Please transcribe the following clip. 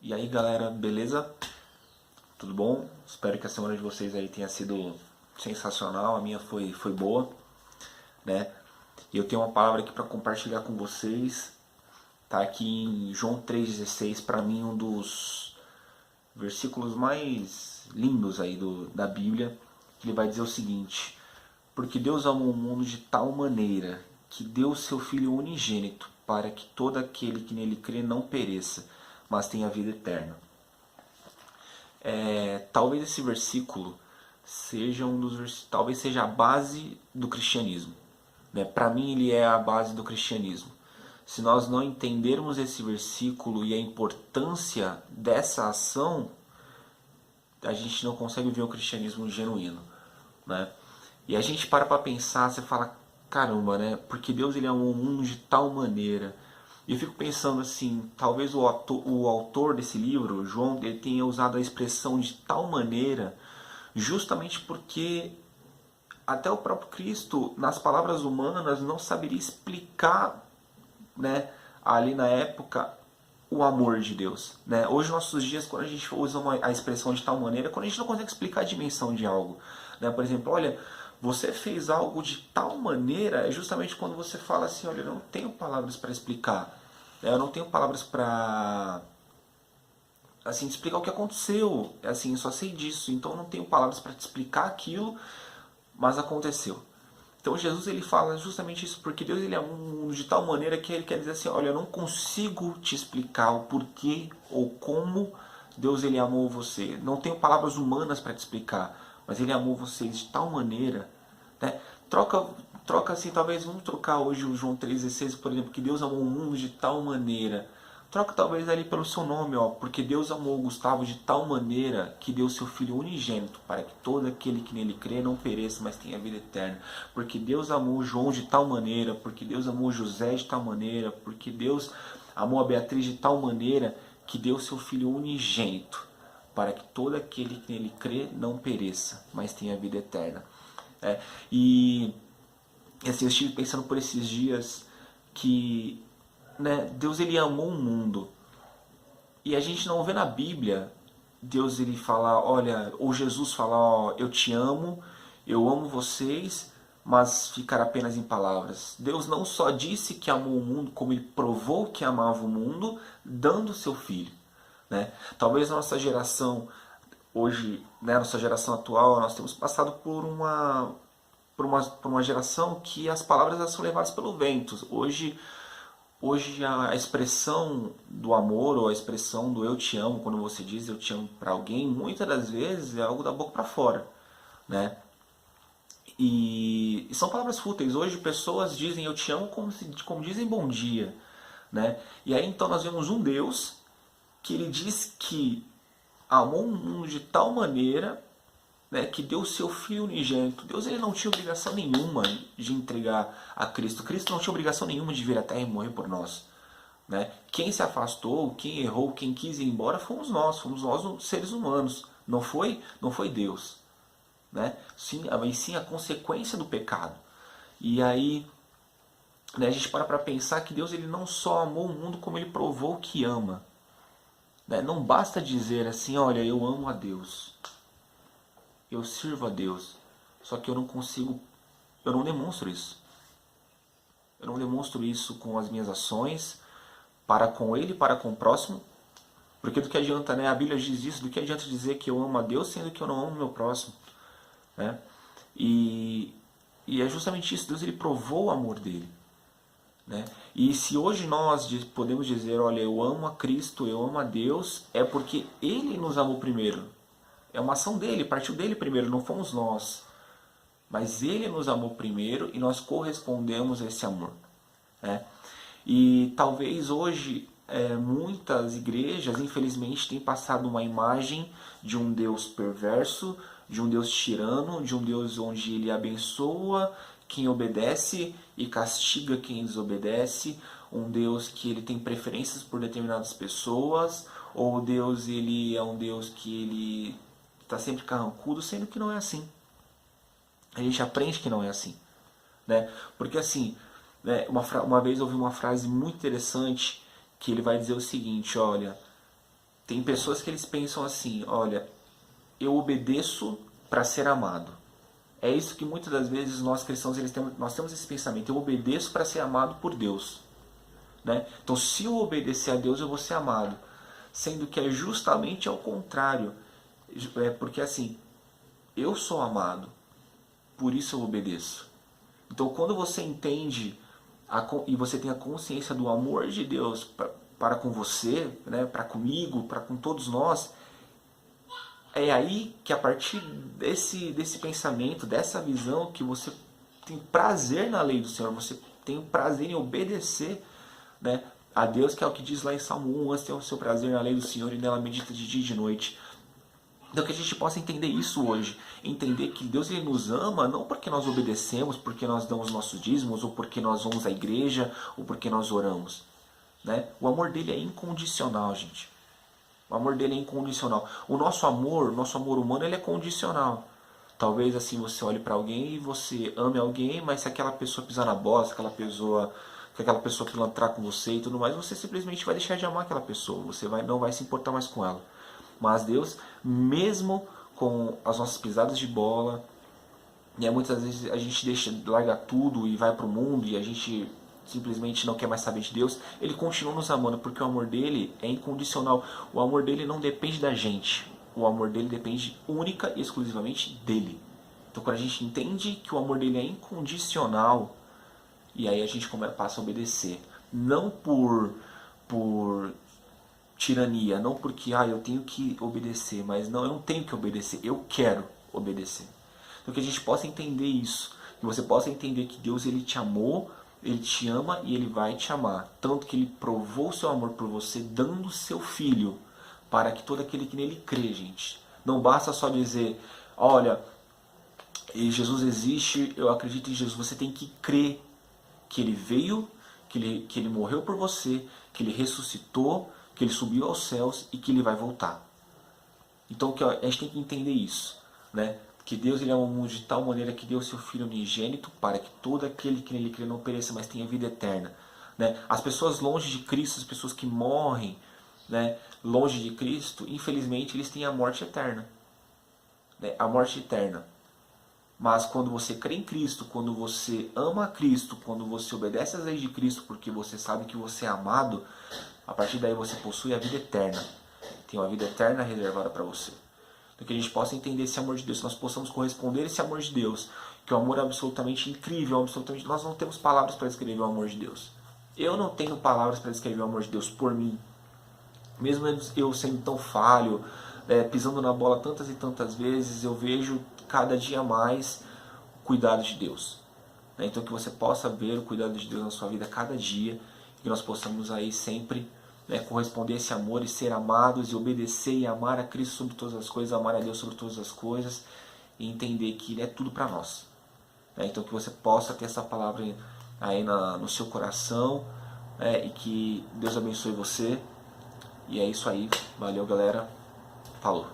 E aí galera, beleza? Tudo bom? Espero que a semana de vocês aí tenha sido sensacional, a minha foi boa, né? E eu tenho uma palavra aqui para compartilhar com vocês, tá aqui em João 3,16, para mim um dos versículos mais lindos aí da Bíblia. Ele vai dizer o seguinte: porque Deus amou o mundo de tal maneira que deu o seu Filho unigênito, para que todo aquele que nele crê não pereça, mas tenha vida eterna. Talvez esse versículo seja talvez seja a base do cristianismo, né? Para mim ele é a base do cristianismo. Se nós não entendermos esse versículo e a importância dessa ação, a gente não consegue ver o cristianismo genuíno, né? E a gente para pensar, você fala, caramba, né? Porque Deus ele amou o mundo de tal maneira. E eu fico pensando assim, talvez o autor desse livro, João, ele tenha usado a expressão de tal maneira, justamente porque até o próprio Cristo, nas palavras humanas, não saberia explicar, né, ali na época, o amor de Deus, né? Hoje, nos nossos dias, quando a gente usa a expressão de tal maneira, quando a gente não consegue explicar a dimensão de algo, né? Por exemplo, olha, você fez algo de tal maneira, é justamente quando você fala assim, olha, eu não tenho palavras para explicar, né? Eu não tenho palavras para assim explicar o que aconteceu, assim, eu só sei disso, então eu não tenho palavras para te explicar aquilo, mas aconteceu. Então Jesus ele fala justamente isso, porque Deus ele é de tal maneira que ele quer dizer assim, olha, eu não consigo te explicar o porquê ou como Deus ele amou você. Não tenho palavras humanas para te explicar, mas ele amou vocês de tal maneira, né? Troca assim, talvez vamos trocar hoje o João 3,16, por exemplo, que Deus amou o mundo de tal maneira. Troca talvez ali pelo seu nome, ó, porque Deus amou o Gustavo de tal maneira que deu seu Filho unigênito, para que todo aquele que nele crê não pereça, mas tenha vida eterna. Porque Deus amou o João de tal maneira, porque Deus amou o José de tal maneira, porque Deus amou a Beatriz de tal maneira que deu seu Filho unigênito, para que todo aquele que nele crê não pereça, mas tenha vida eterna. É, e assim, eu estive pensando por esses dias que, né, Deus ele amou o mundo. E a gente não vê na Bíblia Deus ele falar, olha, ou Jesus falar, ó, eu te amo, eu amo vocês, mas ficar apenas em palavras. Deus não só disse que amou o mundo, como ele provou que amava o mundo, dando o seu filho, né? Talvez a nossa geração hoje, né, nossa geração atual, nós temos passado por uma geração que as palavras elas são levadas pelo vento. Hoje a expressão do amor ou a expressão do eu te amo, quando você diz eu te amo para alguém, muitas das vezes é algo da boca para fora, né? E são palavras fúteis. Hoje pessoas dizem eu te amo como dizem bom dia, né? E aí então nós vemos um Deus que ele diz que amou o mundo de tal maneira, né, que deu o seu Filho unigênito. Deus ele não tinha obrigação nenhuma de entregar a Cristo. Cristo não tinha obrigação nenhuma de vir à Terra e morrer por nós, né? Quem se afastou, quem errou, quem quis ir embora fomos nós os seres humanos. Não foi Deus, né? Sim, mas sim a consequência do pecado. E aí, né, a gente para pensar que Deus ele não só amou o mundo, como ele provou que ama, né? Não basta dizer assim, olha, eu amo a Deus, eu sirvo a Deus, só que eu não consigo, eu não demonstro isso. Eu não demonstro isso com as minhas ações, para com Ele, para com o próximo, porque do que adianta, né? A Bíblia diz isso, do que adianta dizer que eu amo a Deus, sendo que eu não amo o meu próximo, né? E, e é justamente isso, Deus ele provou o amor dele, né? E se hoje nós podemos dizer, olha, eu amo a Cristo, eu amo a Deus, é porque Ele nos amou primeiro. É uma ação dele, partiu dele primeiro, não fomos nós. Mas ele nos amou primeiro e nós correspondemos a esse amor, né? E talvez hoje muitas igrejas, infelizmente, têm passado uma imagem de um Deus perverso, de um Deus tirano, de um Deus onde ele abençoa quem obedece e castiga quem desobedece, um Deus que ele tem preferências por determinadas pessoas, ou Deus ele é um Deus que ele está sempre carrancudo, sendo que não é assim. A gente aprende que não é assim, né? Porque assim, né, uma vez eu ouvi uma frase muito interessante que ele vai dizer o seguinte, olha, Tem pessoas que eles pensam assim, olha, eu obedeço para ser amado. É isso que muitas das vezes nós cristãos nós temos esse pensamento, eu obedeço para ser amado por Deus. Né? Então, se eu obedecer a Deus, eu vou ser amado. Sendo que é justamente ao contrário. Porque assim, eu sou amado, por isso eu obedeço. Então, quando você entende e você tem a consciência do amor de Deus para com você, né, para comigo, para com todos nós, é aí que a partir desse pensamento, dessa visão, que você tem prazer na lei do Senhor, você tem o prazer em obedecer, né, a Deus, que é o que diz lá em Salmo 1, antes tem o seu prazer na lei do Senhor e nela medita de dia e de noite. Então que a gente possa entender isso hoje, entender que Deus ele nos ama não porque nós obedecemos, porque nós damos nossos dízimos, ou porque nós vamos à igreja, ou porque nós oramos. Né? O amor dele é incondicional, gente. O amor dele é incondicional. O nosso amor humano, ele é condicional. Talvez assim você olhe para alguém e você ame alguém, mas se aquela pessoa pisar na bola, se aquela pessoa pilantrar com você e tudo mais, você simplesmente vai deixar de amar aquela pessoa. Você não vai se importar mais com ela. Mas Deus, mesmo com as nossas pisadas de bola, né, muitas vezes a gente larga tudo e vai para o mundo e a gente simplesmente não quer mais saber de Deus, ele continua nos amando, porque o amor dele é incondicional. O amor dele não depende da gente. O amor dele depende única e exclusivamente dele. Então quando a gente entende que o amor dele é incondicional, e aí a gente passa a obedecer. Não por tirania, não porque eu tenho que obedecer, mas não, eu não tenho que obedecer, eu quero obedecer. Então que a gente possa entender isso, que você possa entender que Deus ele te amou, ele te ama e ele vai te amar. Tanto que ele provou o seu amor por você dando o seu filho, para que todo aquele que nele crê, gente. Não basta só dizer, olha, Jesus existe, eu acredito em Jesus. Você tem que crer que ele veio, que ele morreu por você, que ele ressuscitou, que ele subiu aos céus e que ele vai voltar. Então a gente tem que entender isso, né? Que Deus ele ama o mundo de tal maneira que deu o seu Filho unigênito para que todo aquele que nele crê não pereça, mas tenha vida eterna. Né? As pessoas longe de Cristo, as pessoas que morrem, né, longe de Cristo, infelizmente eles têm a morte eterna. Né? A morte eterna. Mas quando você crê em Cristo, quando você ama a Cristo, quando você obedece às leis de Cristo, porque você sabe que você é amado, a partir daí você possui a vida eterna. Tem uma vida eterna reservada para você. Então que a gente possa entender esse amor de Deus, que nós possamos corresponder a esse amor de Deus, que é um amor absolutamente incrível, absolutamente... Nós não temos palavras para descrever o amor de Deus. Eu não tenho palavras para descrever o amor de Deus por mim. Mesmo eu sendo tão falho, pisando na bola tantas e tantas vezes, eu vejo cada dia mais o cuidado de Deus. Então que você possa ver o cuidado de Deus na sua vida cada dia, e que nós possamos aí sempre corresponder a esse amor e ser amados e obedecer e amar a Cristo sobre todas as coisas, amar a Deus sobre todas as coisas e entender que Ele é tudo para nós. Então que você possa ter essa palavra aí no seu coração, e que Deus abençoe você. E é isso aí. Valeu, galera. Falou.